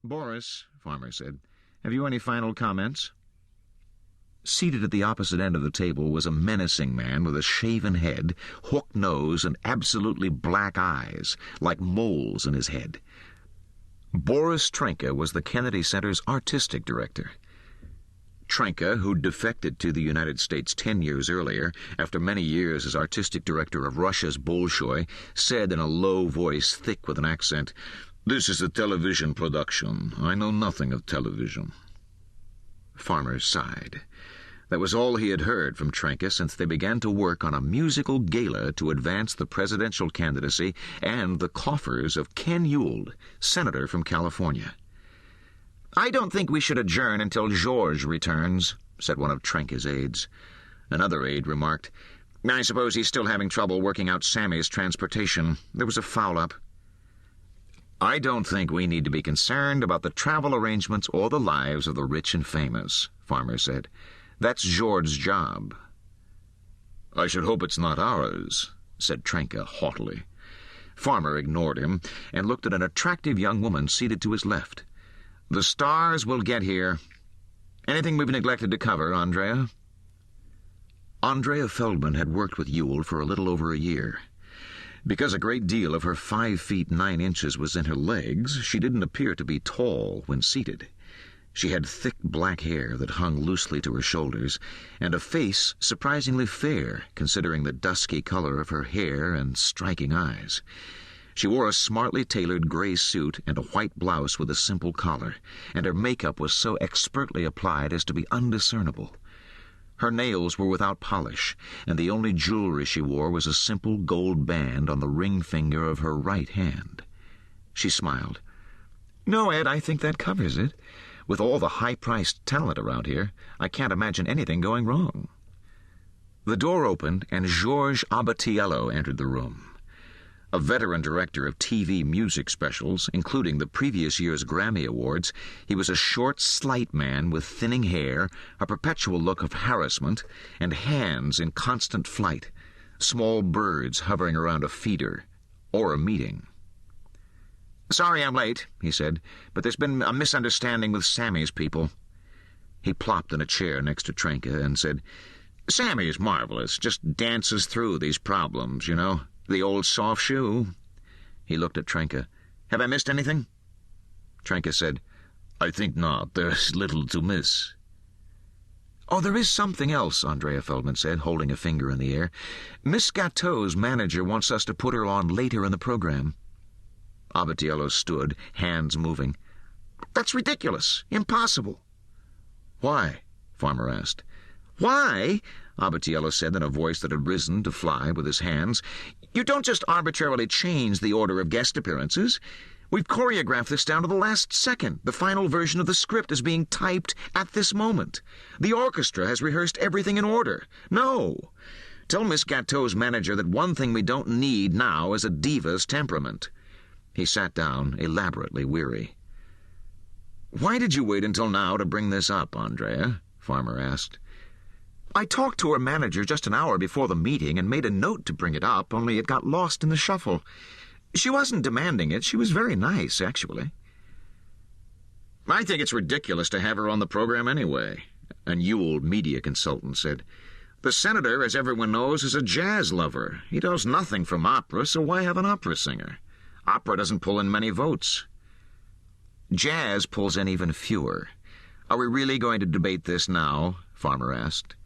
"Boris," Farmer said, "have you any final comments?" Seated at the opposite end of the table was a menacing man with a shaven head, hooked nose, and absolutely black eyes, like moles in his head. Boris Trenka was the Kennedy Center's artistic director. Trenka, who'd defected to the United States 10 years earlier, after many years as artistic director of Russia's Bolshoi, said in a low voice thick with an accent, "This is a television production. I know nothing of television." Farmer sighed. That was all he had heard from Trenka since they began to work on a musical gala to advance the presidential candidacy and the coffers of Ken Ewald, senator from California. "I don't think we should adjourn until George returns," said one of Trenka's aides. Another aide remarked, "I suppose he's still having trouble working out Sammy's transportation. There was a foul-up." "I don't think we need to be concerned about the travel arrangements or the lives of the rich and famous," Farmer said. "That's George's job." "I should hope it's not ours," said Trenka haughtily. Farmer ignored him and looked at an attractive young woman seated to his left. "The stars will get here. Anything we've neglected to cover, Andrea?" Andrea Feldman had worked with Ewald for a little over a year. Because a great deal of her 5 feet 9 inches was in her legs, she didn't appear to be tall when seated. She had thick black hair that hung loosely to her shoulders, and a face surprisingly fair, considering the dusky color of her hair and striking eyes. She wore a smartly tailored gray suit and a white blouse with a simple collar, and her makeup was so expertly applied as to be undiscernible. Her nails were without polish, and the only jewelry she wore was a simple gold band on the ring finger of her right hand. She smiled. "No, Ed, I think that covers it. With all the high-priced talent around here, I can't imagine anything going wrong." The door opened, and George Abatiello entered the room. A veteran director of TV music specials, including the previous year's Grammy Awards, he was a short, slight man with thinning hair, a perpetual look of harassment, and hands in constant flight, small birds hovering around a feeder or a meeting. "Sorry I'm late," he said, "but there's been a misunderstanding with Sammy's people." He plopped in a chair next to Trenka and said, "Sammy's marvelous, just dances through these problems, you know. The old soft shoe." He looked at Trenka. "Have I missed anything?" Trenka said, "I think not. There's little to miss." "Oh, there is something else," Andrea Feldman said, holding a finger in the air. "Miss Gatteau's manager wants us to put her on later in the program." Abatiello stood, hands moving. "That's ridiculous. Impossible." "Why?" Farmer asked. "Why?" Abatiello said in a voice that had risen to fly with his hands. "You don't just arbitrarily change the order of guest appearances. We've choreographed this down to the last second. The final version of the script is being typed at this moment. The orchestra has rehearsed everything in order. No. Tell Miss Gatteau's manager that one thing we don't need now is a diva's temperament." He sat down, elaborately weary. "Why did you wait until now to bring this up, Andrea?" Farmer asked. "I talked to her manager just an hour before the meeting and made a note to bring it up, only it got lost in the shuffle. She wasn't demanding it. She was very nice, actually." "I think it's ridiculous to have her on the program anyway," an Ewald media consultant said. "The senator, as everyone knows, is a jazz lover. He does nothing from opera, so why have an opera singer? Opera doesn't pull in many votes." "Jazz pulls in even fewer. Are we really going to debate this now?" Farmer asked.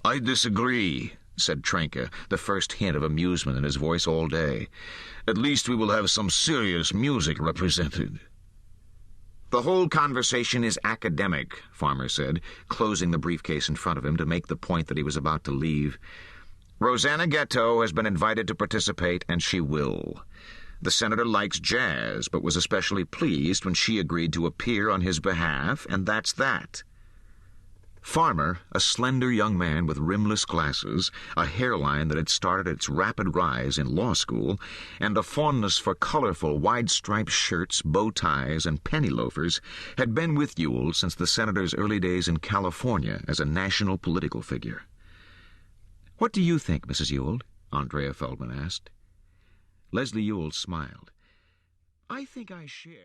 "I disagree," said Trenka, the first hint of amusement in his voice all day. "At least we will have some serious music represented." "The whole conversation is academic," Farmer said, closing the briefcase in front of him to make the point that he was about to leave. "Rosanna Gatteau has been invited to participate, and she will. The senator likes jazz, but was especially pleased when she agreed to appear on his behalf, and that's that." Farmer, a slender young man with rimless glasses, a hairline that had started its rapid rise in law school, and a fondness for colorful, wide-striped shirts, bow ties, and penny loafers, had been with Ewald since the senator's early days in California as a national political figure. "What do you think, Mrs. Ewald?" Andrea Feldman asked. Leslie Ewald smiled. "I think I share..."